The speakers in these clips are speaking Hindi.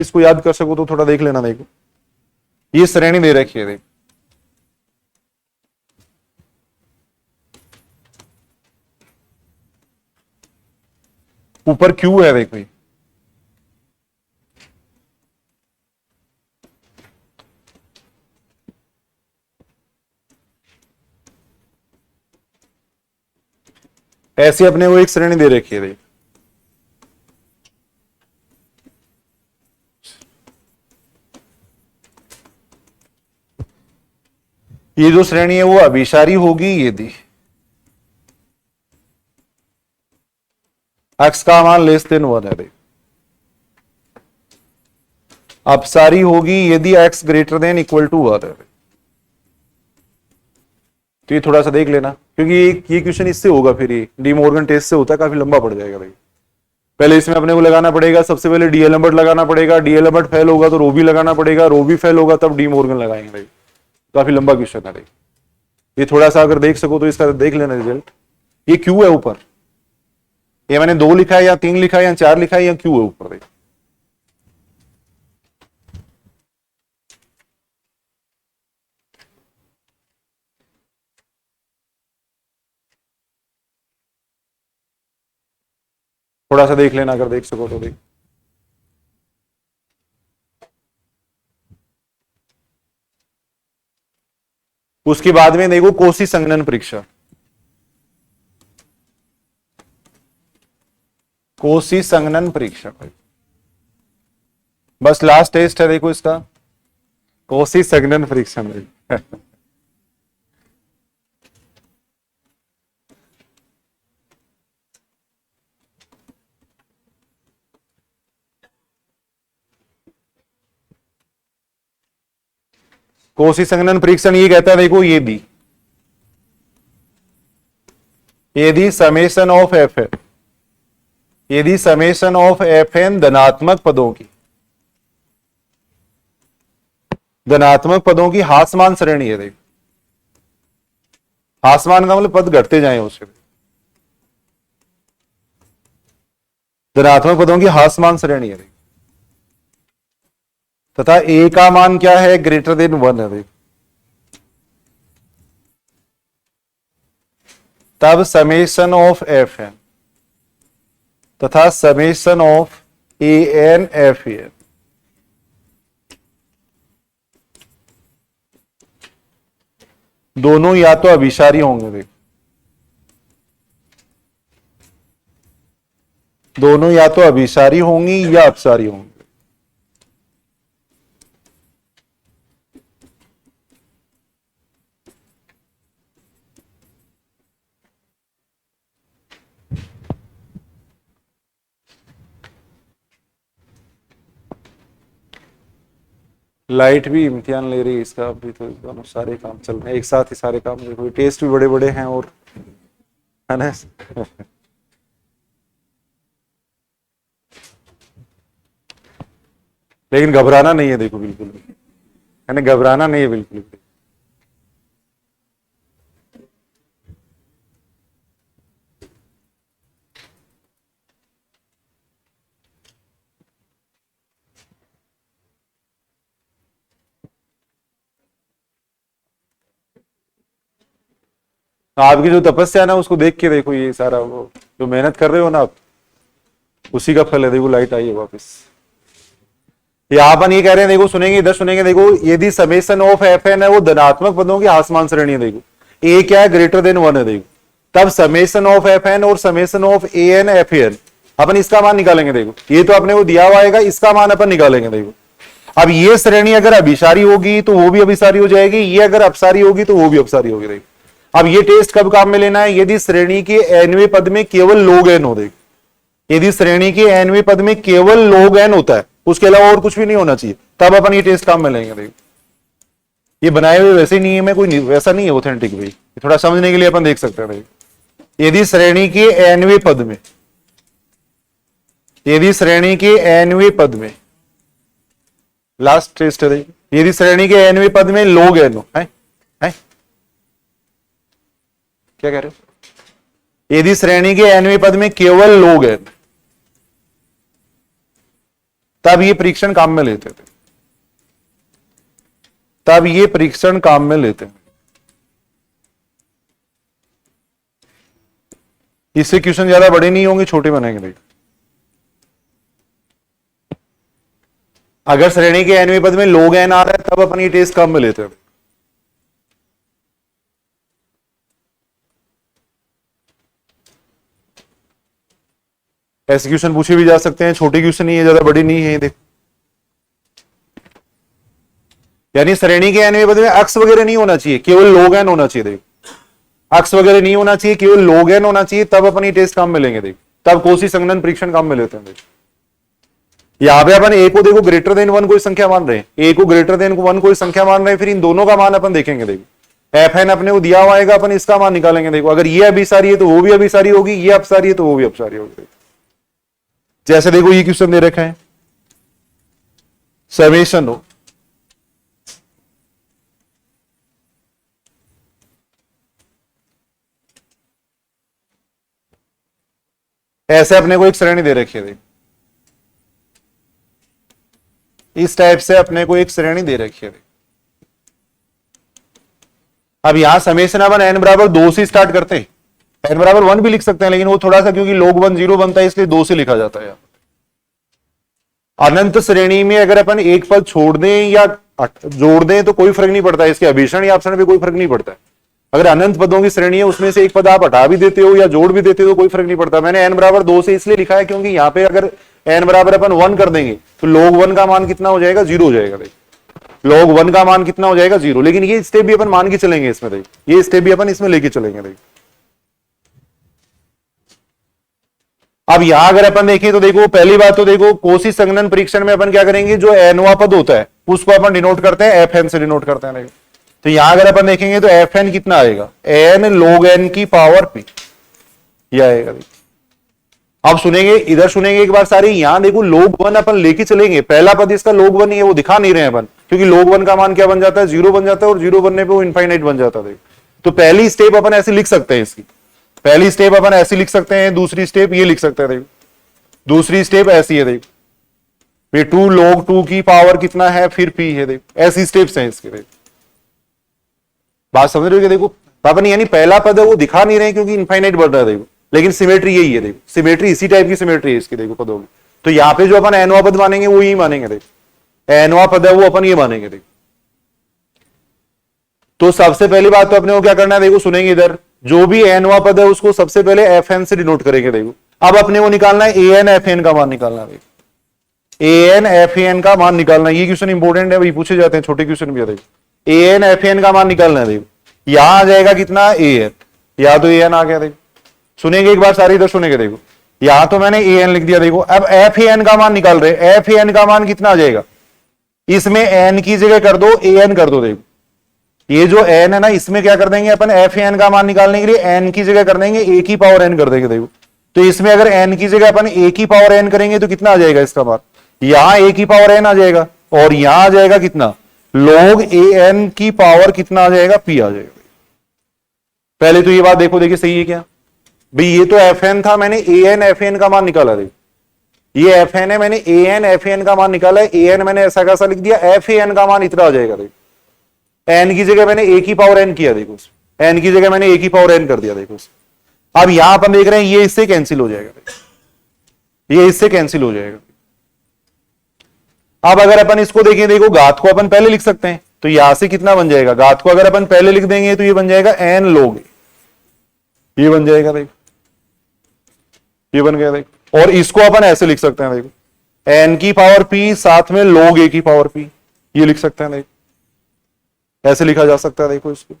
इसको याद कर सको तो थोड़ा देख लेना। देखो ये श्रेणी दे रखी है, देखो ऊपर क्यू है, देखो ये ऐसे अपने को एक श्रेणी दे रखी है। देखो ये जो श्रेणी है वो अभिसारी होगी यदि x का मान लेस देन 1 है। देखो अपसारी होगी यदि x greater than equal to 1 है। तो ये थोड़ा सा देख लेना, क्योंकि ये क्वेश्चन इससे होगा, फिर ये डी मॉर्गन टेस्ट से होता है, काफी लंबा पड़ जाएगा। देखो पहले इसमें अपने को लगाना पड़ेगा, सबसे पहले डीएलएम्बर्ट लगाना पड़ेगा, डीएलएम्बर्ट फेल होगा तो रोबी लगाना पड़ेगा, रोबी फेल होगा तब डी मॉर्गन लगाएंगे। काफी लंबा क्वेश्चन है। ये थोड़ा सा अगर देख सको तो इसका देख लेना रिजल्ट। ये क्यू है ऊपर, ये मैंने 2 लिखा है या 3 लिखा है या 4 लिखा है या क्यू है ऊपर। देख थोड़ा सा देख लेना अगर देख सको तो। देख उसके बाद में देखो कोशी संघनन परीक्षा, कोशी संघनन परीक्षा बस लास्ट टेस्ट है। देखो इसका कोशी संघनन परीक्षा में कोशी संघनन परीक्षण ये कहता है, देखो यदि समेशन ऑफ एफ एन, यदि समेशन ऑफ एफ एन धनात्मक पदों की हासमान श्रेणी है। देखो हासमान का मतलब पद घटते जाए उसके, धनात्मक पदों की हासमान श्रेणी है। तथा ए का मान क्या है, ग्रेटर देन 1 है। तब समेशन ऑफ एफ एन तथा summation of a n f n दोनों या तो अभिसारी होंगे। देखो दोनों या तो अभिसारी होंगी या अपसारी होंगी। लाइट भी इम्तिहान ले रही है इसका अभी, तो दोनों सारे काम चल रहे हैं एक साथ ही, सारे काम। देखो टेस्ट भी बड़े बड़े हैं और है ना लेकिन घबराना नहीं है, देखो बिल्कुल भी है ना, घबराना नहीं है बिल्कुल भी। आपकी जो तपस्या है ना उसको देख के देखो, ये सारा वो जो मेहनत कर रहे हो ना आप, उसी का फल है। देखो लाइट आई है वापस। यहाँ अपन ये कह रहे हैं, देखो सुनेंगे इधर सुनेंगे। देखो यदि समेशन ऑफ एफ एन है वो धनात्मक पदों की आसमान श्रेणी है। देखो ए क्या है, ग्रेटर देन 1 है। देखो तब समेशन ऑफ एफ एन और summation of a n f n अपन इसका मान निकालेंगे। देखो ये तो अपने को दिया हुआ आएगा, इसका मान अपन निकालेंगे। देखो अब ये श्रेणी अगर अभिसारी होगी तो वो भी अभिसारी हो जाएगी, ये अगर अपसारी होगी तो वो भी अपसारी होगी। देखो अब ये टेस्ट कब काम में लेना है, यदि श्रेणी के एनवें पद में केवल log n हो। देखो यदि श्रेणी के एनवें पद में केवल log n होता है, उसके अलावा और कुछ भी नहीं होना चाहिए, तब अपन ये टेस्ट काम में लेंगे। देखो ये बनाए हुए वैसे ही नहीं है, मैं कोई वैसा नहीं है ऑथेंटिक भाई, थोड़ा समझने के लिए अपन देख सकते हैं। यदि श्रेणी के एनवें पद में, यदि श्रेणी के एनवें पद में, लास्ट टेस्ट है, यदि श्रेणी के एनवें पद में log n हो, है क्या कह रहे हो, यदि श्रेणी के एनवें पद में केवल log n, तब ये परीक्षण काम में लेते थे, तब ये परीक्षण काम में लेते हैं। इससे क्वेश्चन ज्यादा बड़े नहीं होंगे, छोटे बनेंगे। देखो अगर श्रेणी के nवें पद में log n आ रहा है तब अपन ये टेस्ट काम में लेते हैं। ऐसे क्वेश्चन पूछे भी जा सकते हैं, छोटे क्वेश्चन नहीं है, ज्यादा बड़ी नहीं है। देखो यानी श्रेणी के nवें पद में अक्स वगैरह नहीं होना चाहिए, केवल log n होना चाहिए। देखो अक्स वगैरह नहीं होना चाहिए, केवल log n होना चाहिए, तब अपन ये टेस्ट काम में लेंगे। देखो तब कोशी संगणन परीक्षण काम में लेते हैं। देखो यहां पे अपन ए को देखो ग्रेटर देन 1 कोई संख्या मान रहे हैं, ए को ग्रेटर देन 1 कोई संख्या मान रहे हैं, फिर इन दोनों का मान अपन देखेंगे। देखो एफ एन अपने को दिया हुआ आएगा, अपन इसका मान निकालेंगे। देखो अगर ये अभिसारी है तो वो भी अभिसारी होगी, ये अपसारी है तो वो भी अपसारी होगी। जैसे देखो ये क्वेश्चन दे रखा है, समेशन हो ऐसे अपने को एक श्रेणी दे रखी है। देखो इस टाइप से अपने को एक श्रेणी दे रखी है। अब यहां समेशन अपन n बराबर 2 से स्टार्ट करते हैं, n बराबर 1 भी लिख सकते हैं, लेकिन वो थोड़ा सा क्योंकि log 1 0 बनता है इसलिए 2 से लिखा जाता है। अनंत श्रेणी में अगर अपन एक पद छोड़ दें या जोड़ दें तो कोई फर्क नहीं पड़ता है, इसके अभिषण या अपसरण पे कोई फर्क नहीं पड़ता है। अगर अनंत पदों की श्रेणी है उसमें से एक पद आप हटा भी देते हो या जोड़ भी देते हो तो कोई फर्क नहीं पड़ता। मैंने n बराबर 2 से इसलिए लिखा है क्योंकि यहाँ पे अगर n बराबर अपन 1 कर देंगे तो log 1 का मान कितना हो जाएगा, 0 हो जाएगा। log 1 का मान कितना हो जाएगा, 0। लेकिन ये स्टेप भी अपन मान के चलेंगे इसमें। देखिए ये स्टेप भी अपन इसमें लेके चलेंगे। देखिए अब यहां अगर अपन देखें तो देखो पहली बात तो देखो कोशी संगणन परीक्षण में अपन क्या करेंगे, जो nवां पद होता है उसको अपन डिनोट करते हैं fn से डिनोट करते हैं। तो यहां अगर अपन देखेंगे तो fn कितना आएगा, n log n की पावर p ये आएगा। अब सुनेंगे, इधर सुनेंगे एक बार सारी, यहां देखो log 1 अपन लेके चलेंगे। पहला पद इसका log 1 ही है, वो दिखा नहीं रहे हैं अपन, क्योंकि log 1 का मान क्या बन जाता है, 0 बन जाता है, और 0 बनने पे वो इनफाइनाइट बन जाता है। तो पहली स्टेप अपन ऐसे लिख सकते हैं, इसकी पहली स्टेप अपन ऐसी लिख सकते हैं, दूसरी स्टेप ये लिख सकते हैं। देखो दूसरी स्टेप ऐसी है, देखो ये 2 log 2 की पावर कितना है, फिर p है। देखो ऐसी स्टेप्स हैं इसके। देखो बात समझ रहे हो? देखो अपन यानी पहला पद है वो दिखा नहीं रहे क्योंकि इनफाइनाइट बढ़ रहा है। देखो लेकिन सिमेट्री यही है। देखो सिमेट्री इसी टाइप की सिमेट्री है इसकी। देखो पदों की तो यहाँ पे जो अपन nवां पद मानेंगे वो यही मानेंगे। देखो nवां पद है वो अपन ये मानेंगे। देखो तो सबसे पहली बात तो अपने को क्या करना है, देखो सुनेंगे इधर, जो भी nवां पद है उसको सबसे पहले fn से डिनोट करेंगे। देखो अब अपने को निकालना है an fn का मान निकालना है। an fn का मान निकालना है, ये क्वेश्चन इंपॉर्टेंट है, वही पूछे जाते हैं, छोटे क्वेश्चन भी। देखो an fn का मान निकालना है। देखो यहां आ जाएगा कितना, an, या तो an आ गया। देखो सुनेंगे एक बार सारी, इधर सुनेंगे। देखो यहां तो मैंने an लिख दिया। देखो अब fn का मान निकाल रहे, fn का मान कितना आ जाएगा, इसमें n की जगह कर दो an कर दो। देखो ये जो n है ना, इसमें क्या कर देंगे अपन, fn का मान निकालने के लिए n की जगह कर देंगे a की पावर n कर देंगे। देखो तो इसमें अगर n की जगह अपन a की पावर n करेंगे तो कितना आ जाएगा इसका मान, यहां a की पावर n आ जाएगा, और यहां आ जाएगा कितना, log an की पावर कितना आ जाएगा, p आ जाएगा। पहले तो ये बात देखो, देखिए सही है क्या भाई, ये तो fn था, मैंने an fn का मान निकाला। देखो ये fn है, मैंने an fn का मान निकाला है, an मैंने ऐसा कैसा लिख दिया, fan का मान इतना आ जाएगा। देखो n की जगह मैंने a की पावर n किया। देखो n की जगह मैंने a की पावर n कर दिया। देखो अब यहां अपन देख रहे हैं ये इससे कैंसिल हो जाएगा, ये इससे कैंसिल हो जाएगा। अब अगर अपन इसको देखें, देखो घात को अपन पहले लिख सकते हैं, तो यहां से कितना बन जाएगा, घात को अगर अपन पहले लिख देंगे तो ये बन जाएगा n log, ये बन जाएगा। देखो ये बन गया। देखो और इसको अपन ऐसे लिख सकते हैं, देखो n की पावर p साथ में log a की पावर p, ये लिख सकते हैं। देखो ऐसे लिखा जा सकता है। देखो इसको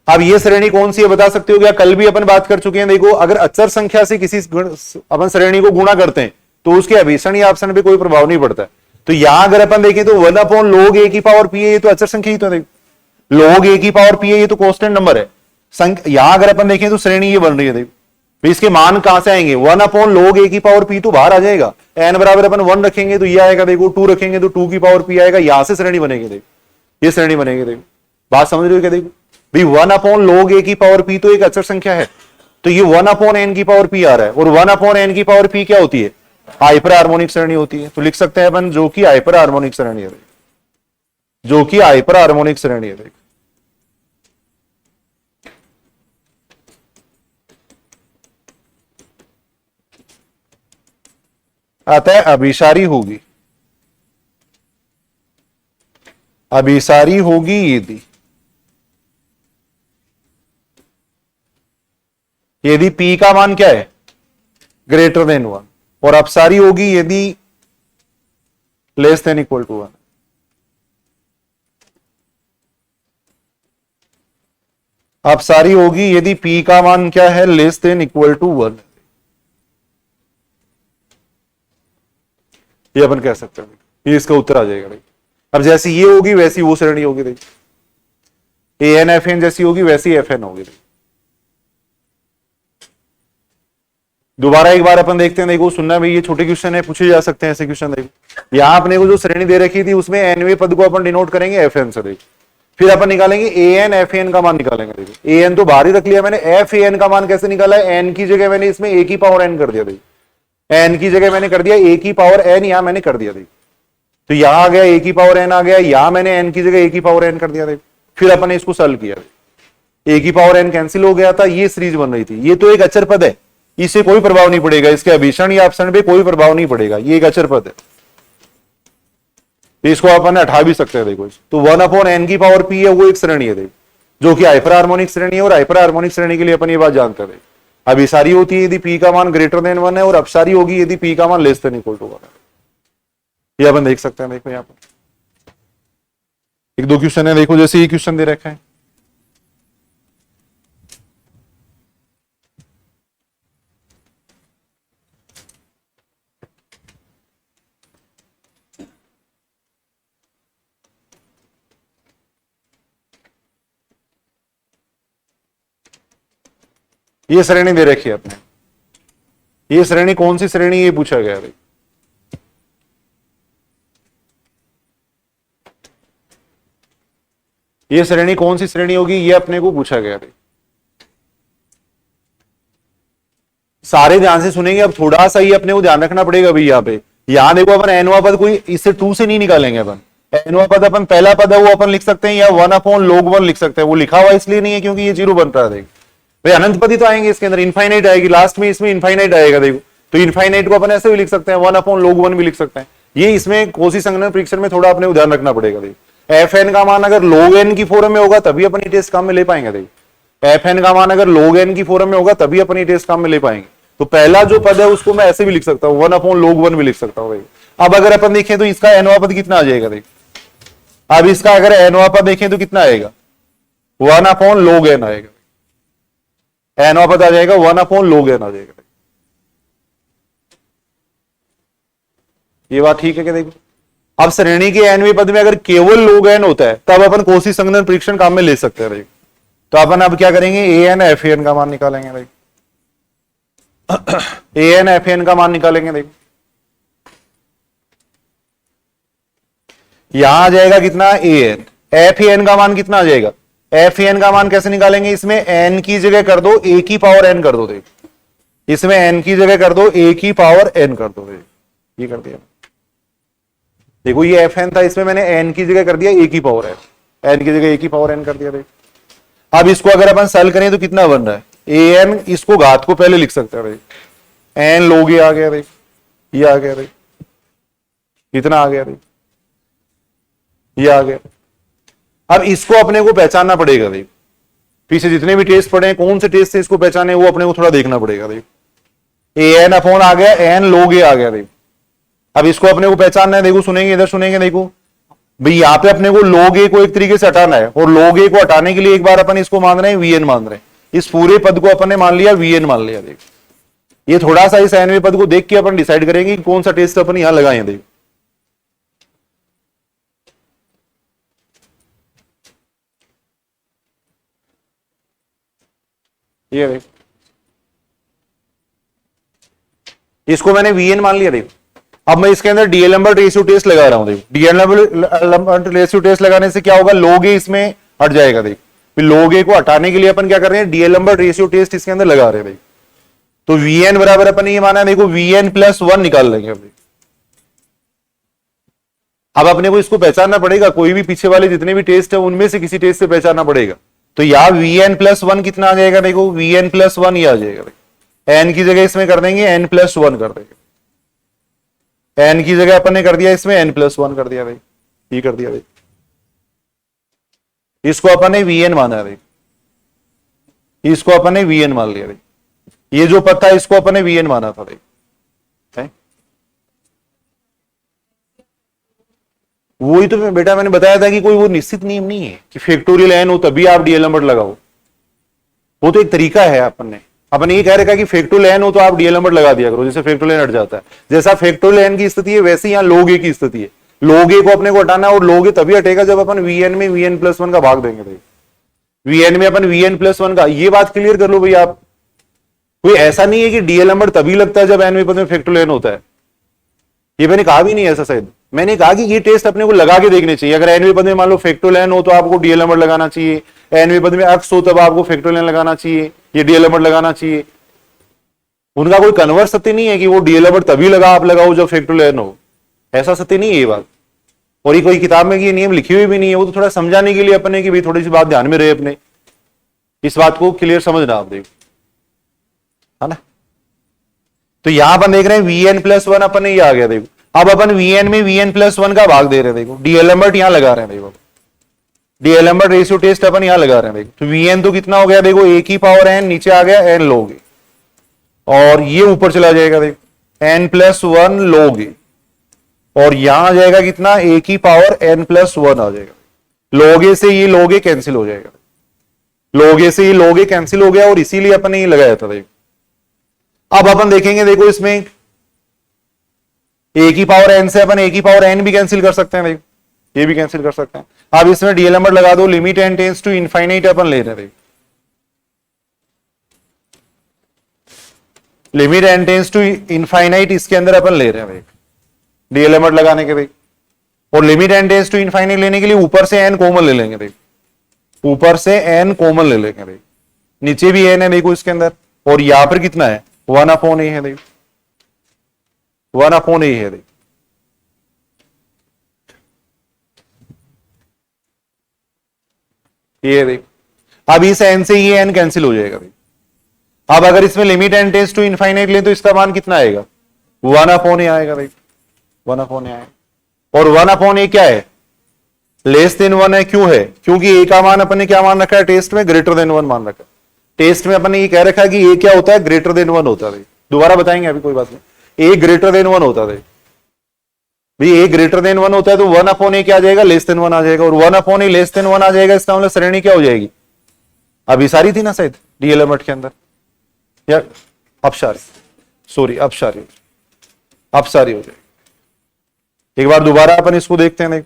अब ये श्रेणी कौन सी है बता सकते हो क्या, कल भी अपन बात कर चुके हैं। देखो अगर अचर संख्या से किसी अपन श्रेणी को गुणा करते हैं तो उसके अभिषण या अपसरण पे कोई प्रभाव नहीं पड़ता है। तो यहां अगर अपन देखें तो 1/log a की पावर p है, ये तो अचर संख्या ही तो। देखो log a की पावर p है, ये तो कांस्टेंट नंबर है। यहां अगर अपन देखें तो श्रेणी ये बन रही है। देखो इसके मान कहां से आएंगे, 1/log a की पावर p तो बाहर आ जाएगा, n बराबर अपन 1 रखेंगे तो ये आएगा। देखो 2 रखेंगे तो 2 की पावर p आएगा, यहां से श्रेणी बनेगी। देखो ये श्रेणी बनेगी। देखो बात समझ रहे हो क्या, देखो भाई 1/log a की पावर p तो एक अचर संख्या है, तो ये 1/n की पावर p आ रहा है, और 1/n की पावर p क्या होती है? हाइपर हार्मोनिक श्रेणी होती है। तो लिख सकते हैं अपन जो कि हाइपर हार्मोनिक श्रेणी है, जो कि हाइपर हार्मोनिक श्रेणी है। आता है अभिसारी होगी, अभिसारी होगी यदि p का मान क्या है? ग्रेटर देन 1, और अपसारी होगी यदि लेस देन इक्वल टू 1। अपसारी होगी यदि p का मान क्या है? Less than equal to 1। ये अपन कह सकते हैं, ये इसका उत्तर आ जाएगा। भाई अब जैसी ये होगी वैसी वो श्रेणी होगी। देखिए an fn जैसी होगी वैसी fn होगी। दोबारा एक बार अपन देखते हैं। देखो सुनना भाई, ये छोटे क्वेश्चन है, पूछे जा सकते हैं ऐसे क्वेश्चन। देखो यहां अपने को जो श्रेणी दे रखी थी उसमें nवें पद को अपन डिनोट करेंगे fn से। देखो फिर अपन निकालेंगे an fan का मान निकालेंगे। देखो an तो बाहर ही रख लिया मैंने, fan का मान कैसे निकाला है? n की जगह मैंने इसमें a की पावर n कर दिया। देखो n की जगह मैंने कर दिया a की पावर n, यहां मैंने कर दिया। देखो तो यहां आ गया a की पावर n आ गया, यहां मैंने n की जगह a की पावर n कर दिया। देखो फिर अपन ने इसको सॉल्व किया, a की पावर n कैंसिल हो गया था, ये सीरीज बन रही थी। ये तो एक अचर पद है, इससे कोई प्रभाव नहीं पड़ेगा, इसके अभिसरण या अपसरण पे कोई प्रभाव नहीं पड़ेगा, ये एक अचर पद है, तो इसको अपन हटा भी सकते हैं। देखो तो 1/n की पावर p है, वो एक श्रेणी है जो कि हाइपर हार्मोनिक श्रेणी है, और हाइपर हार्मोनिक श्रेणी के लिए अपन ये बात जानते हैं। अभिसारी होती है यदि p का मान ग्रेटर देन 1 है, और अपसारी होगी यदि p का मान लेस देन इक्वल टू 1 है। ये अपन देख सकते हैं। देखो यहाँ पर एक दो क्वेश्चन है, देखो जैसे ये क्वेश्चन दे रखा है, ये श्रेणी दे रखी है अपने, ये श्रेणी कौन सी श्रेणी ये पूछा गया है। ये श्रेणी कौन सी श्रेणी होगी ये अपने को पूछा गया है। सारे ध्यान से सुनेंगे, अब थोड़ा सा ही अपने को ध्यान रखना पड़ेगा भाई। यहाँ पे यहां देखो अपन एनवा पद कोई इससे 2 से नहीं निकालेंगे। अपन एनवा पद अपन पहला पद है वो अपन लिख सकते हैं, या 1/log 1 लिख सकते हैं। वो लिखा हुआ इसलिए नहीं है क्योंकि ये 0 बन रहा है। भाई अनंत पद ही तो आएंगे इसके अंदर, इनफाइनाइट आएगी लास्ट में, इसमें इनफाइनाइट आएगा। देखो तो इनफाइनाइट को अपन ऐसे भी लिख सकते हैं, 1/log 1 भी लिख सकते हैं। ये इसमें कोशी संगणन परीक्षण में थोड़ा अपने ध्यान रखना पड़ेगा। देखो fn का मान अगर log n की फॉर्म में होगा तभी अपन ये टेस्ट काम में ले पाएंगे। देखो fn का मान अगर log n की फॉर्म में होगा तभी अपन ये टेस्ट काम में ले पाएंगे। तो पहला जो पद है उसको मैं ऐसे भी लिख सकता हूँ, 1/log 1 भी लिख सकता हूँ। अब अगर अपन देखें तो इसका एनवा पद कितना आ जाएगा। देखो अब इसका अगर एनवा पद देखें तो कितना आएगा, 1/log n आएगा। एनवा पद आ जाएगा 1/log n आ जाएगा। ये बात ठीक है क्या? देखो अब श्रेणी के एनवें पद में अगर केवल log n होता है तब अपन कोशी संगणन परीक्षण काम में ले सकते हैं। देखो तो अपन अब क्या करेंगे, an fan का मान निकालेंगे। देखो an fan का मान निकालेंगे। देखो यहां आ जाएगा कितना, an fan का मान कितना आ जाएगा, fan का मान कैसे निकालेंगे, इसमें n की जगह कर दो a की पावर n कर दो। देखो इसमें n की जगह कर दो a की पावर n कर दो। देखो ये कर दिया। देखो ये fn था, इसमें मैंने n की जगह कर दिया a की पावर n, n की जगह a की पावर n कर दिया। देखो अब इसको अगर अपन सॉल्व करें तो कितना बन रहा है, an इसको घात को पहले लिख सकते हैं। n log a आ गया। देखो ये आ गया। देखो कितना आ गया, देखो ये आ गया। अब इसको अपने को पहचानना पड़ेगा। देखो पीछे जितने भी टेस्ट पड़े हैं कौन से टेस्ट से इसको पहचाने वो अपने को थोड़ा देखना पड़ेगा। देखो an अपॉन आ गया, n log a आ गया। देखो अब इसको अपने को पहचानना है। देखो सुनेंगे, इधर सुनेंगे। देखो भाई यहाँ पे अपने को log a को एक तरीके से हटाना है, और log a को हटाने के लिए एक बार अपन इसको मान रहे हैं vn मान रहे हैं। इस पूरे पद को अपन ने मान लिया vn मान लिया। देखो ये थोड़ा सा इस एनवे पद को देख के अपन डिसाइड करेंगे कि कौन सा टेस्ट अपन यहां लगाए। देखो ये देखो इसको मैंने vn मान लिया। देखो अब मैं इसके अंदर डीएल नंबर रेशियो टेस्ट लगा रहा हूं। देखो डीएल नंबर रेशियो टेस्ट लगाने से क्या होगा, log a इसमें हट जाएगा। देखो फिर log a को हटाने के लिए अपन क्या कर रहे हैं, डीएलएम्बर्ट रेशियो टेस्ट इसके अंदर लगा रहे हैं भाई। तो Vn बराबर अपन ये माना है, देखो Vn प्लस 1 निकाल लेंगे अभी। अब अपने को इसको पहचानना पड़ेगा, कोई भी पीछे वाले जितने भी टेस्ट है उनमें से किसी टेस्ट से पहचानना पड़ेगा। तो यहां Vn प्लस 1 कितना आ जाएगा, देखो Vn प्लस 1 ही आ जाएगा भाई। n की जगह इसमें कर देंगे n प्लस 1 कर देंगे। n की जगह अपन ने कर दिया इसमें n प्लस 1 कर दिया भाई, ये कर दिया भाई। इसको अपन ने Vn माना है भाई, इसको अपन ने Vn मान लिया भाई। ये जो पद था इसको अपन ने Vn माना था भाई। वही तो बेटा मैंने बताया था कि कोई वो निश्चित नियम नहीं है कि फैक्टोरियल n हो तभी आप डीएलएम्बर्ट लगाओ। वो तो एक तरीका है, अपन ये कह रखा है कि फैक्टोरियल n हो तो आप डीएलएम्बर्ट लगा दिया करो, जैसे फैक्टोरियल n हट जाता है। जैसा फैक्टोरियल n की स्थिति है वैसे यहां log a की स्थिति है। log a को अपने को हटाना है और log a तभी हटेगा जब अपन Vn में Vn प्लस 1 का भाग देंगे भाई। Vn में अपन Vn प्लस 1 का, ये बात क्लियर कर लो भाई आप। कोई ऐसा नहीं है कि डीएलएम्बर्ट तभी लगता है जब nवें पद में फैक्टोरियल n होता है, ये मैंने कहा भी नहीं ऐसा शायद। मैंने कहा कि ये टेस्ट अपने को लगा के देखने चाहिए। अगर एनवे पद में मान लो फैक्टोरियल n हो तो आपको डीएलएम्बर्ट लगाना चाहिए, एनवे पद में एक्स हो तब आपको फैक्टोरियल n लगाना चाहिए, ये डीएलएम्बर्ट लगाना चाहिए। उनका कोई कन्वर्स सत्य नहीं है कि वो डीएलएम्बर्ट तभी लगा आप लगाओ जब फैक्टोरियल n हो, ऐसा सत्य नहीं है ये बात। और ये कोई किताब में ये नियम लिखे हुए भी नहीं है, वो तो थोड़ा समझाने के लिए अपने की भाई थोड़ी सी बात ध्यान में रहे अपने, इस बात को क्लियर समझना आप देखो, है ना। तो यहां अपन देख रहे हैं Vn प्लस 1 अपन ये आ गया देखो। अब अपन Vn में Vn प्लस 1 का भाग दे रहे हैं देखो, डीएलएम्बर्ट यहां लगा रहे हैं देखो, डीएलएम्बर्ट रेशियो टेस्ट अपन यहां लगा रहे हैं देखो। तो Vn तो कितना हो गया देखो, a की पावर n, नीचे आ गया n log a, और ये ऊपर चला जाएगा देखो n प्लस 1 log a, और यहां आ जाएगा कितना, a की पावर n प्लस 1 आ जाएगा। log a से ये log a कैंसिल हो जाएगा, log a से ये log a कैंसिल हो गया, और इसीलिए अपन ने ये लगाया था देखो। अब अपन देखेंगे देखो इसमें a की पावर n से अपन a की पावर n भी कैंसिल कर सकते हैं देखो, ये भी कैंसिल कर सकते हैं। अब इसमें डीएलएम्बर्ट लगा दो, limit n tends to infinite अपन ले रहे हैं, limit n tends to infinite इसके अंदर अपन ले रहे हैं डीएलएम्बर्ट लगाने के भाई। और limit n tends to infinite लेने के लिए ऊपर से n कॉमन ले लेंगे भाई, ऊपर से n कॉमन ले लेंगे भाई। नीचे भी n है देखो इसके अंदर, और यहां पर कितना है, 1/a है देखो, 1/a है देखो। ये देखो, अब इस n से ये n कैंसिल हो जाएगा भाई। अब अगर इसमें limit n tends to infinite ले तो इसका मान कितना आएगा, 1/a आएगा भाई, 1/a आएगा। और 1/a क्या है, लेस देन 1 है। क्यों है, क्योंकि a का मान अपन ने क्या मान रखा है टेस्ट में, ग्रेटर देन 1 मान रखा है। टेस्ट में अपन ने ये कह रखा है कि a क्या होता है, ग्रेटर देन 1 होता है। दोबारा बताएंगे अभी, कोई बात नहीं। a ग्रेटर देन 1 होता है भाई, a ग्रेटर देन 1 होता है तो 1/a क्या आ जाएगा, लेस देन 1 आ जाएगा। और 1/a लेस देन 1 आ जाएगा, इसका मतलब श्रेणी क्या हो जाएगी, अभी सारी थी ना शायद डीएलएम्बर्ट के अंदर, या अपसारी, सॉरी अपसारी हो जाएगी। एक बार दोबारा अपन इसको देखते हैं देख।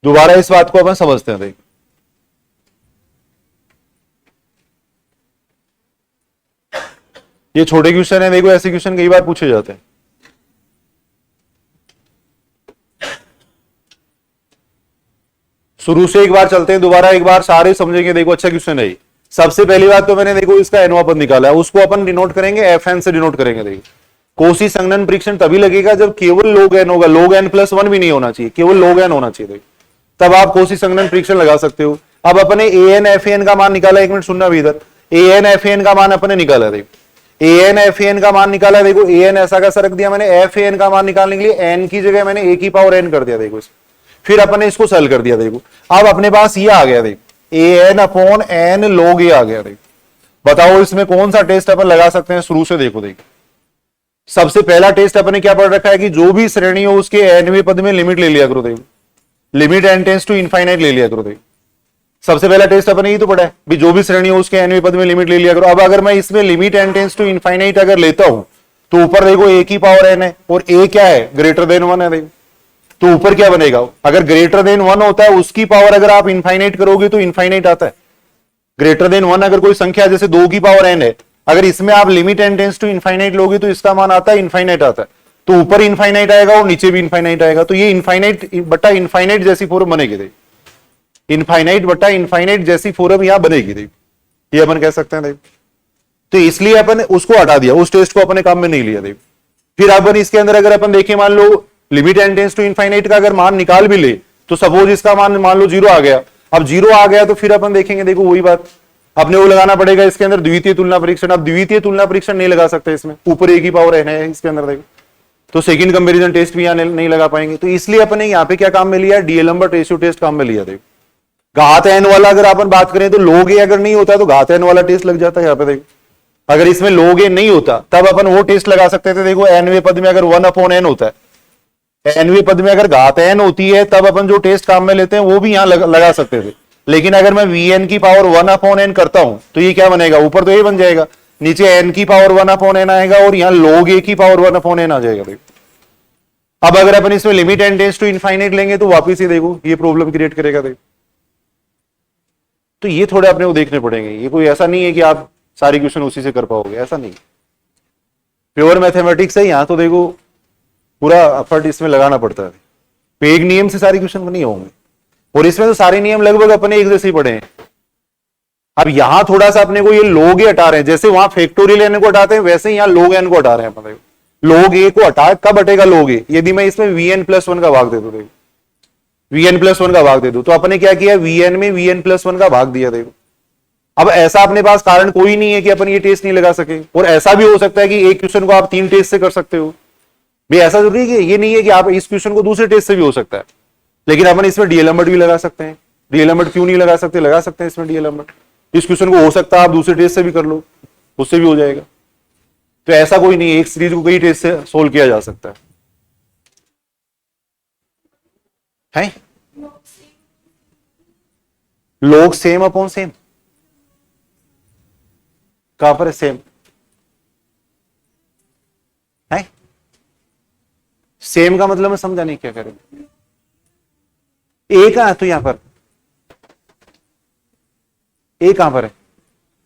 दोबारा इस बात को अपन समझते हैं देख। ये छोटे क्वेश्चन है देखो, ऐसे क्वेश्चन कई बार पूछे जाते हैं। शुरू से एक बार चलते हैं, दोबारा एक बार सारे समझेंगे देखो, अच्छा क्वेश्चन है। सबसे पहली बात तो मैंने देखो इसका एनवा पद निकाला है, उसको अपन डिनोट करेंगे एफएन से डिनोट करेंगे देखो। कोशी संघनन परीक्षण तभी लगेगा जब केवल log n होगा, log n प्लस 1 भी नहीं होना चाहिए, केवल log n होना चाहिए देखो, तब आप कोशी संघनन परीक्षण लगा सकते हो। अब अपने an fan का मान निकाला, एक मिनट सुनना भी इधर, an fan का मान अपने निकाला देखो, an fan का मान निकाला देखो, an ऐसा कैसा रख दिया मैंने, fan का मान निकालने के लिए n की जगह मैंने a की पावर n कर दिया देखो, फिर अपने इसको सॉल्व कर दिया देखो। अब अपने पास ये आ गया देखो, an/n log a आ गया देखो। बताओ इसमें कौन सा टेस्ट अपन लगा सकते हैं, शुरू से देखो देखो। सबसे पहला टेस्ट अपने क्या पढ़ रखा है कि जो भी श्रेणी हो उसके nवें पद में लिमिट ले लिया करो देखो, limit n tends to infinite ले लिया करो देखो। सबसे पहला टेस्ट अपने ये तो पढ़ा है भी, जो भी श्रेणी हो उसके nवें पद में लिमिट ले लिया करो। अब अगर मैं इसमें limit n tends to infinite अगर लेता हूं तो ऊपर देखो a की पावर n है, और a क्या है, ग्रेटर देन 1 है देखो। तो ऊपर क्या बनेगा, अगर ग्रेटर देन 1 होता है उसकी पावर अगर आप इनफाइनाइट करोगे तो इनफाइनाइट आता है। ग्रेटर देन 1 अगर कोई संख्या जैसे 2 की पावर n है, अगर इसमें आप limit n tends to infinite लोगे तो इसका मान आता है इनफाइनाइट आता है, तो ऊपर इनफाइनाइट आएगा और नीचे भी इनफाइनाइट आएगा, तो ये इनफाइनाइट बट्टा इनफाइनाइट जैसी फॉर्म बनेगी। देखिए इनफाइनाइट बट्टा इनफाइनाइट जैसी फॉर्म यहां बनेगी। देखिए ये अपन कह सकते हैं। देखिए तो इसलिए अपन उसको हटा दिया, उस टेस्ट को अपने काम में नहीं लिया। देखिए फिर अपन इसके अंदर अगर अपन देखें, मान लो limit n tends to infinite का अगर मान निकाल भी ले, तो सपोज इसका मान लो 0 आ गया। अब 0 आ गया तो फिर अपन देखेंगे, देखो वही बात अपने वो लगाना पड़ेगा इसके अंदर, द्वितीय तुलना परीक्षण। अब द्वितीय तुलना परीक्षण नहीं लगा सकते इसमें, ऊपर एक ही पावर एन है इसके अंदर। देखो तो सेकंड कंपैरिजन टेस्ट भी यहां नहीं लगा पाएंगे, तो इसलिए अपने यहाँ पे क्या काम में लिया, डीएलएम्बर्ट रेशियो टेस्ट काम में लिया। देखो घात एन वाला अगर अपन बात करें तो log a अगर नहीं होता तो घात एन वाला टेस्ट लग जाता है यहाँ पे। देखो अगर इसमें log a नहीं होता तब अपन वो टेस्ट लगा सकते थे। देखो nवें पद में अगर 1/n होता है, nवें पद में अगर घात n होती है, तब अपन जो टेस्ट काम में लेते हैं वो भी यहां लगा सकते थे। लेकिन अगर मैं vn की पावर 1/n करता हूं तो ये क्या बनेगा, ऊपर तो ये बन जाएगा, नीचे n की पावर 1/n आएगा और यहां log a की पावर 1/n आ जाएगा। देखो अब अगर अपन इसमें limit n tends to infinite लेंगे तो वापिस ही देखो ये प्रॉब्लम क्रिएट करेगा। देखो तो ये थोड़े अपने को देखने पड़ेंगे। ये कोई ऐसा नहीं है कि आप सारी क्वेश्चन उसी से कर पाओगे, ऐसा नहीं। प्योर मैथमेटिक्स है यहाँ, तो देखो पूरा एफर्ट इसमें लगाना पड़ता है। पेग नियम से सारी क्वेश्चन नहीं होंगे, और इसमें तो सारे नियम लगभग अपने एक जैसे ही पढ़े हैं। अब यहां थोड़ा सा अपने को ये log a हटा रहे हैं, जैसे वहां फैक्टोरियल एन को हटाते हैं वैसे ही यहाँ log n को हटा रहे हैं अपने। log a को हटा, कब हटेगा log a, यदि मैं इसमें vn+1 का भाग दे दूं। देखो vn+1 का भाग दे दूं तो अपने क्या किया, vn में vn+1 का भाग दिया। देखो अब ऐसा अपने पास कारण कोई नहीं है कि अपन ये टेस्ट नहीं लगा सके, और ऐसा भी हो सकता है कि एक क्वेश्चन को आप 3 टेस्ट से कर सकते हो भी, ऐसा जरूरी है कि ये नहीं है कि आप इस क्वेश्चन को दूसरे टेस्ट से भी हो सकता है। लेकिन अपन इसमें डीएलएम्बर्ट भी लगा सकते हैं। डीएलएम्बर्ट क्यों नहीं लगा सकते, लगा सकते हैं इसमें डीएलएम्बर्ट। इस क्वेश्चन को हो सकता है आप दूसरे टेस्ट से भी कर लो, उससे भी हो जाएगा। तो ऐसा कोई नहीं है, एक सीरीज को कई टेस्ट से सोल्व किया जा सकता है। log सेम अपॉन सेम कहां पर है, सेम है। सेम का मतलब मैं समझा नहीं क्या करें, ए कहां है, तो यहां पर ए कहां पर है।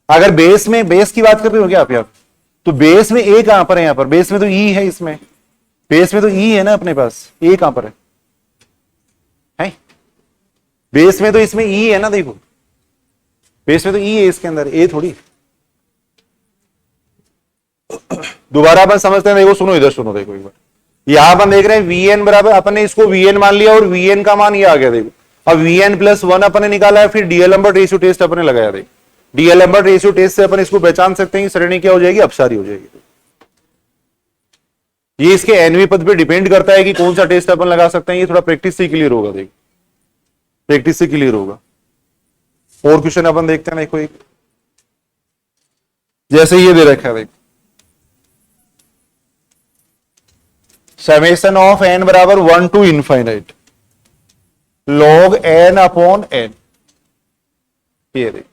अगर बेस में, बेस की बात कर रहे हो क्या आप यहाँ, तो बेस में ए कहां पर है, यहां पर बेस में तो ई है, इसमें बेस में तो ई है ना अपने पास, ए कहां पर है, बेस में तो इसमें ई है ना। देखो बेस में तो ई है इसके अंदर, ए थोड़ी। दोबारा अपन समझते हैं, देखो सुनो इधर सुनो, देखो एक बार यहां अपन देख रहे हैं वीएन बराबर, अपन ने इसको वीएन मान लिया और वीएन का मान ये आ गया। देखो अब vn+1 अपन ने निकाला है, फिर डीएलएम्बर्ट रेशियो टेस्ट अपन ने लगाया। देखो डीएलएम्बर्ट रेशियो टेस्ट से अपन इसको पहचान सकते हैं कि श्रेणी क्या हो जाएगी, अपसारी हो जाएगी। ये इसके एनवी पद पे डिपेंड करता है कि कौन सा टेस्ट अपन लगा सकते हैं। ये थोड़ा प्रैक्टिस से क्लियर होगा, देखो प्रैक्टिस से क्लियर होगा। और क्वेश्चन अपन देखते हैं। देखो एक जैसे ये दे रखा है, देखो समेशन ऑफ n बराबर 1 to infinite log n upon n। ये देख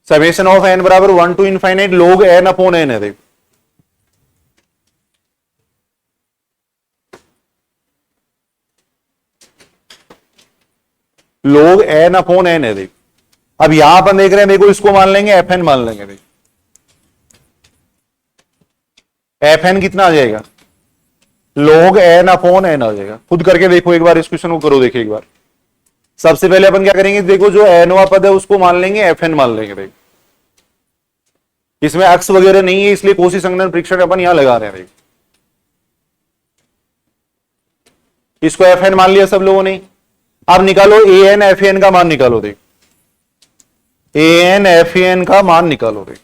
समेशन ऑफ n बराबर 1 to infinite log n upon n है। देखो log n अपॉन n है। देखो अब यहां अपन देख रहे हैं, देखो इसको मान लेंगे fn मान लेंगे। देखो fn कितना आ जाएगा, log n अपॉन n आ जाएगा। खुद करके देखो एक बार, इस क्वेश्चन को करो, देखिए एक बार। सबसे पहले अपन क्या करेंगे, देखो जो nवा पद है उसको मान लेंगे fn मान लेंगे। देखो इसमें अक्स वगैरह नहीं है, इसलिए कोशी संगठन परीक्षण अपन यहां लगा रहे हैं। देखो इसको fn मान लिया सब लोगों ने। अब निकालो an fan का मान निकालो। देखो an fan का मान निकालो। देखो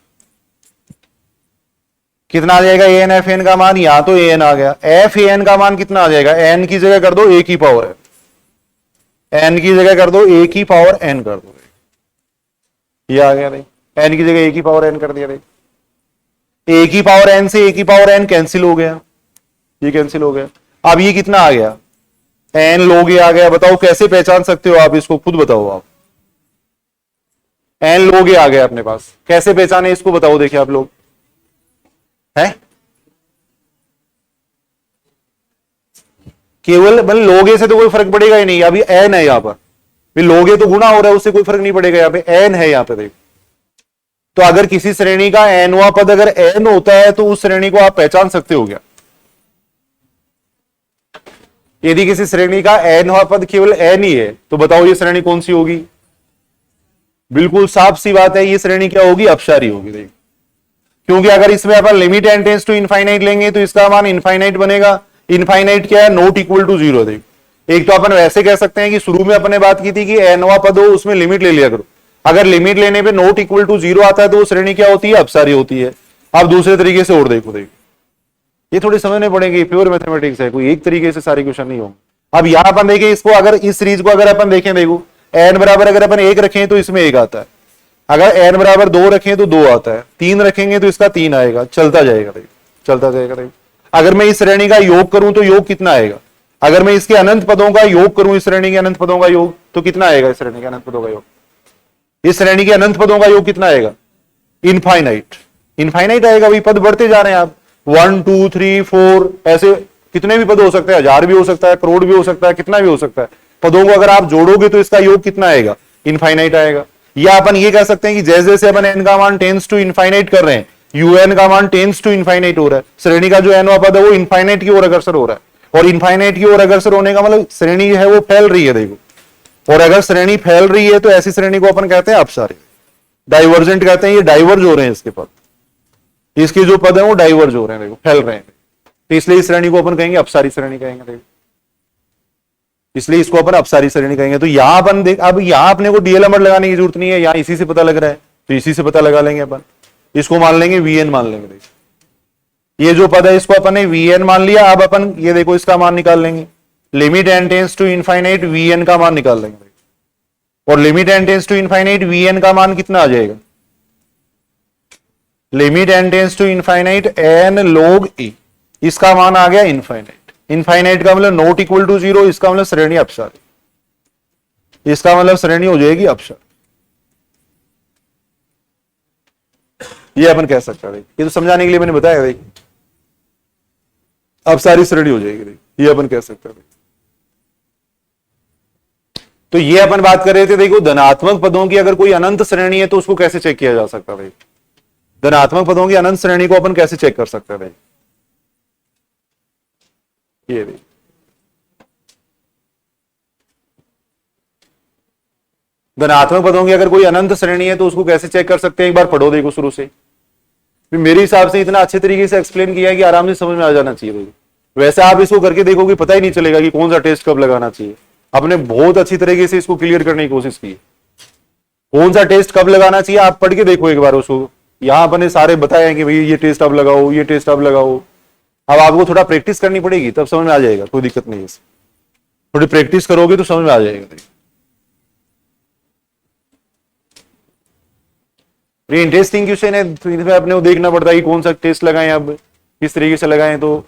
कितना आ जाएगा an fan का मान, यहां तो an आ गया, fan का मान कितना आ जाएगा, n की जगह कर दो a की पावर है, n की जगह कर दो a की पावर n कर दो। ये आ गया। देख n की जगह a की पावर n कर दिया। देख a की पावर n से a की पावर n कैंसिल हो गया, ये कैंसिल हो गया। अब ये कितना आ गया, n log a आ गया। बताओ कैसे पहचान सकते हो आप इसको, खुद बताओ आप। n log a आ गया अपने पास, कैसे पहचाने इसको बताओ। देखिए आप लोग है, केवल मतलब log a से तो कोई फर्क पड़ेगा ही नहीं। अभी n है यहां पर, log a तो गुणा हो रहा है, उससे कोई फर्क नहीं पड़ेगा। यहाँ पे n है, यहाँ पे देखो तो अगर किसी श्रेणी का nवां पद अगर n होता है तो उस श्रेणी को आप पहचान सकते हो क्या? यदि किसी श्रेणी का nवां पद केवल n ही है तो बताओ ये श्रेणी कौन सी होगी? बिल्कुल साफ सी बात है, ये श्रेणी क्या होगी? अपसारी होगी। देखिए, क्योंकि अगर इसमें अपन limit n tends to infinite लेंगे तो इसका मान इनफाइनाइट बनेगा। इनफाइनाइट क्या है? Not equal to zero. देखिए, एक तो अपन वैसे कह सकते हैं कि शुरू में अपने बात की थी कि nवां पद हो उसमें लिमिट ले लिया करो। अगर लिमिट लेने पे नॉट इक्वल टू जीरो आता है तो वो श्रेणी क्या होती है? अपसारी होती है। अब दूसरे तरीके से और देखो, ये थोड़ी समझने पड़ेगी, प्योर मैथमेटिक्स है, कोई एक तरीके से सारे क्वेश्चन नहीं होंगे। अब यहां अपन देखें इसको, अगर इस सीरीज को अगर अपन देखें, देखो n बराबर अगर अपन 1 रखें तो इसमें 1 आता है, अगर n बराबर 2 रखें तो 2 आता है, 3 रखेंगे तो इसका 3 आएगा, चलता जाएगा। चलता जाएगा। अगर मैं इस श्रेणी का योग करूं तो योग कितना आएगा? अगर मैं इसके अनंत पदों का योग करूं, इस श्रेणी के अनंत पदों का योग, तो कितना आएगा? इस श्रेणी के अनंत पदों का योग, इस श्रेणी के अनंत पदों का योग कितना आएगा? इनफाइनाइट। इनफाइनाइट आएगा, वही पद बढ़ते जा रहे हैं आप, 1 2 3 4 ऐसे कितने भी पद हो सकते हैं, 1000 भी हो सकता है, करोड़ भी हो सकता है, कितना भी हो सकता है। पदों को अगर आप जोड़ोगे तो इसका योग कितना आएगा? इनफाइनाइट आएगा। या अपन ये कह सकते हैं कि जैसे जैसे अपन n का मान टेंस टू इनफाइनाइट कर रहे हैं, un का मान टेंस टू इनफाइनाइट हो रहा है, श्रेणी का जो nवां पद है वो इनफाइनाइट की ओर अग्रसर हो रहा है। और इनफाइनाइट की ओर अग्रसर होने का मतलब श्रेणी है वो फैल रही है। देखो, और अगर श्रेणी फैल रही है तो ऐसी श्रेणी को अपन कहते हैं अपसारी। डाइवर्जेंट कहते हैं, ये डाइवर्ज हो रहे हैं इसके पद, इसके जो पद है वो डाइवर्ज हो रहे हैं, देखो फैल रहे हैं, तो इसलिए इस श्रेणी को अपन कहेंगे अपसारी श्रेणी कहेंगे। देखो, इसलिए इसको अपन अपसारी श्रेणी कहेंगे। तो यहां अपन देख, अब यहां अपने को डीएल नंबर लगाने की जरूरत नहीं है, यहां इसी से पता लग रहा है तो इसी से पता लगा लेंगे अपन। इसको मान लेंगे वीएन मान लेंगे। देखो, ये जो पद है इसको अपन ने वीएन मान लिया। अब अपन ये देखो इसका मान निकाल लेंगे, limit n tends to infinite v n का मान निकाल लेंगे। और limit n tends to infinite v n का मान कितना आ जाएगा? Limit n tends to infinite n log e, इसका मान आ गया इनफाइनाइट। इनफाइनाइट का मतलब नॉट इक्वल टू जीरो, इसका मतलब श्रेणी अपसारी, इसका मतलब श्रेणी हो जाएगी अपसारी। ये अपन कह सकते हैं, ये तो समझाने के लिए मैंने बताया। देखिए, अपसारी श्रेणी हो जाएगी, ये अपन कह सकते हैं। तो ये अपन बात कर रहे थे, देखो धनात्मक पदों की अगर कोई अनंत श्रेणी है तो उसको कैसे चेक किया जा सकता है? धनात्मक पदों की अनंत श्रेणी को अपन कैसे चेक कर सकते हैं? ये देखिए, धनात्मक पदों की अगर कोई अनंत श्रेणी है तो उसको कैसे चेक कर सकते हैं? एक बार पढ़ो, देखो शुरू से। मेरे हिसाब से इतना अच्छे तरीके से एक्सप्लेन किया है कि आराम से समझ में आ जाना चाहिए। देखो, वैसे आप इसको करके देखोगे पता ही नहीं चलेगा कि कौन सा टेस्ट कब लगाना चाहिए। आपने बहुत अच्छी तरीके से इसको क्लियर करने की कोशिश की, कौन सा टेस्ट कब लगाना चाहिए आप पढ़ के देखो एक बार उसको। यहां अपने सारे बताए हैं कि भाई ये टेस्ट अब लगाओ, ये टेस्ट अब लगाओ। अब आपको थोड़ा प्रैक्टिस करनी पड़ेगी, तब समझ में आ जाएगा, कोई दिक्कत नहीं है। थोड़ी प्रैक्टिस करोगे तो समझ में आ जाएगा। इंटरेस्टिंग क्वेश्चन है, तो इसमें अपने को देखना पड़ता है कि कौन सा टेस्ट लगाएं, अब किस तरीके से लगाएं। तो